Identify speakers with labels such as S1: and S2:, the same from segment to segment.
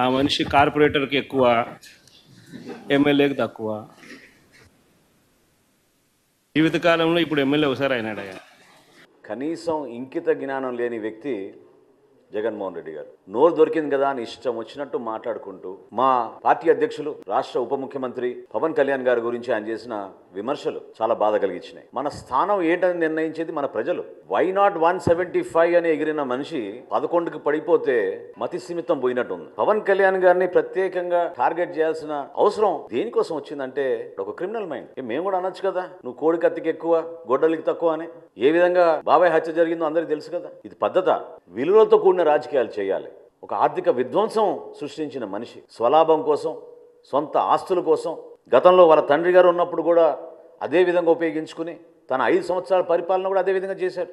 S1: ఆ మనిషి కార్పొరేటర్కి ఎక్కువ, ఎమ్మెల్యేకి తక్కువ. జీవితకాలంలో ఇప్పుడు ఎమ్మెల్యే ఒకసారి అయినాడయ్యా.
S2: కనీసం ఇంకిత జ్ఞానం లేని వ్యక్తి జగన్మోహన్ రెడ్డి గారు. నోరు దొరికింది కదా అని ఇష్టం వచ్చినట్టు మాట్లాడుకుంటూ మా పార్టీ అధ్యక్షులు రాష్ట్ర ఉప ముఖ్యమంత్రి పవన్ కళ్యాణ్ గారి గురించి ఆయన చేసిన విమర్శలు చాలా బాధ కలిగించినాయి. మన స్థానం ఏంటని నిర్ణయించేది మన ప్రజలు. వై నాట్ 175 అని ఎగిరిన మనిషి 11కి పడిపోతే మతి సీమితం పోయినట్టుంది. పవన్ కళ్యాణ్ గారిని ప్రత్యేకంగా టార్గెట్ చేయాల్సిన అవసరం దేనికోసం వచ్చిందంటే ఒక క్రిమినల్ మైండ్. మేము కూడా అనొచ్చు కదా, నువ్వు కోడి కత్తికి ఎక్కువ గొడ్డలికి తక్కువ అని. ఏ విధంగా బాబాయ్ హత్య జరిగిందో అందరికీ తెలుసు కదా. ఇది పద్ధత. విలువలతో కూడిన రాజకీయాలు చేయాలి. ఒక ఆర్థిక విధ్వంసం సృష్టించిన మనిషి స్వలాభం కోసం, సొంత ఆస్తుల కోసం గతంలో వాళ్ళ తండ్రి గారు ఉన్నప్పుడు కూడా అదే విధంగా ఉపయోగించుకుని తన 5 సంవత్సరాల పరిపాలన కూడా అదే విధంగా చేశారు.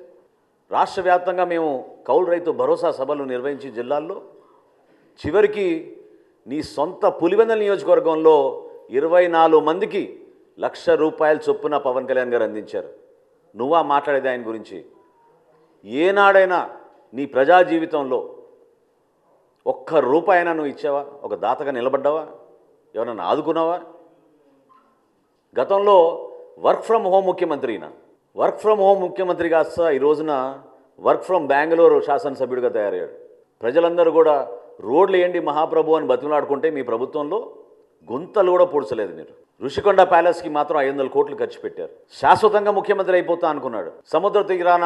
S2: రాష్ట్ర వ్యాప్తంగా మేము కౌలు రైతు భరోసా సభలు నిర్వహించి జిల్లాల్లో చివరికి నీ సొంత పులివెందుల నియోజకవర్గంలో 24 మందికి ₹1,00,000 చొప్పున పవన్ కళ్యాణ్ గారు అందించారు. నువ్వా మాట్లాడేది ఆయన గురించి? ఏనాడైనా నీ ప్రజా జీవితంలో ₹1 అయినా నువ్వు ఇచ్చావా? ఒక దాతగా నిలబడ్డావా? ఎవరన్నా ఆదుకున్నావా? గతంలో వర్క్ ఫ్రమ్ హోమ్ ముఖ్యమంత్రినా, వర్క్ ఫ్రమ్ హోమ్ ముఖ్యమంత్రి కాస్త ఈ రోజున వర్క్ ఫ్రమ్ బెంగళూరు శాసనసభ్యుడిగా తయారయ్యాడు. ప్రజలందరూ కూడా రోడ్లు ఏంటి మహాప్రభు అని బతిమలాడుకుంటే మీ ప్రభుత్వంలో గుంతలు కూడా పూడ్చలేదు. మీరు ఋషికొండ ప్యాలెస్కి మాత్రం 500 కోట్లు ఖర్చు పెట్టారు. శాశ్వతంగా ముఖ్యమంత్రి అయిపోతా అనుకున్నాడు. సముద్ర తీరాన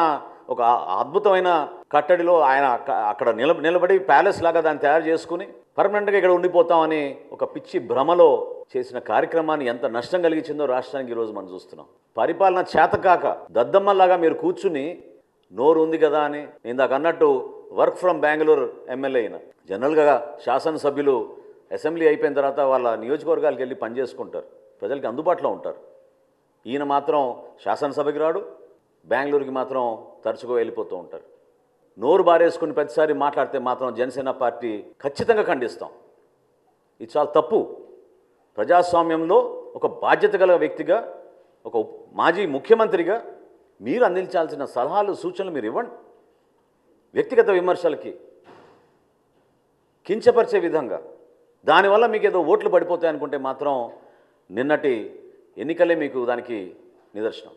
S2: ఒక అద్భుతమైన కట్టడిలో ఆయన అక్కడ నిలబడి ప్యాలెస్ లాగా దాన్ని తయారు చేసుకుని పర్మనెంట్గా ఇక్కడ ఉండిపోతామని ఒక పిచ్చి భ్రమలో చేసిన కార్యక్రమాన్ని ఎంత నష్టం కలిగించిందో రాష్ట్రానికి ఈరోజు మనం చూస్తున్నాం. పరిపాలన చేతకాక దద్దమ్మలాగా మీరు కూర్చుని నోరు ఉంది కదా అని ఇందాక అన్నట్టు వర్క్ ఫ్రమ్ బెంగళూరు ఎమ్మెల్యే అయినా. జనరల్గా శాసనసభ్యులు అసెంబ్లీ అయిపోయిన తర్వాత వాళ్ళ నియోజకవర్గాలకు వెళ్ళి పనిచేసుకుంటారు, ప్రజలకి అందుబాటులో ఉంటారు. ఈయన మాత్రం శాసనసభకి రాడు, బెంగళూరుకి మాత్రం తరచుగా వెళ్ళిపోతూ ఉంటారు. నోరు బారేసుకుని ప్రతిసారి మాట్లాడితే మాత్రం జనసేన పార్టీ ఖచ్చితంగా ఖండిస్తాం. ఇది చాలా తప్పు. ప్రజాస్వామ్యంలో ఒక బాధ్యత గల వ్యక్తిగా, ఒక మాజీ ముఖ్యమంత్రిగా మీరు అందించాల్సిన సలహాలు సూచనలు మీరు ఇవ్వండి. వ్యక్తిగత విమర్శలకి కించపరిచే విధంగా దానివల్ల మీకు ఏదో ఓట్లు పడిపోతాయి అనుకుంటే మాత్రం నిన్నటి ఎన్నికలే మీకు దానికి నిదర్శనం.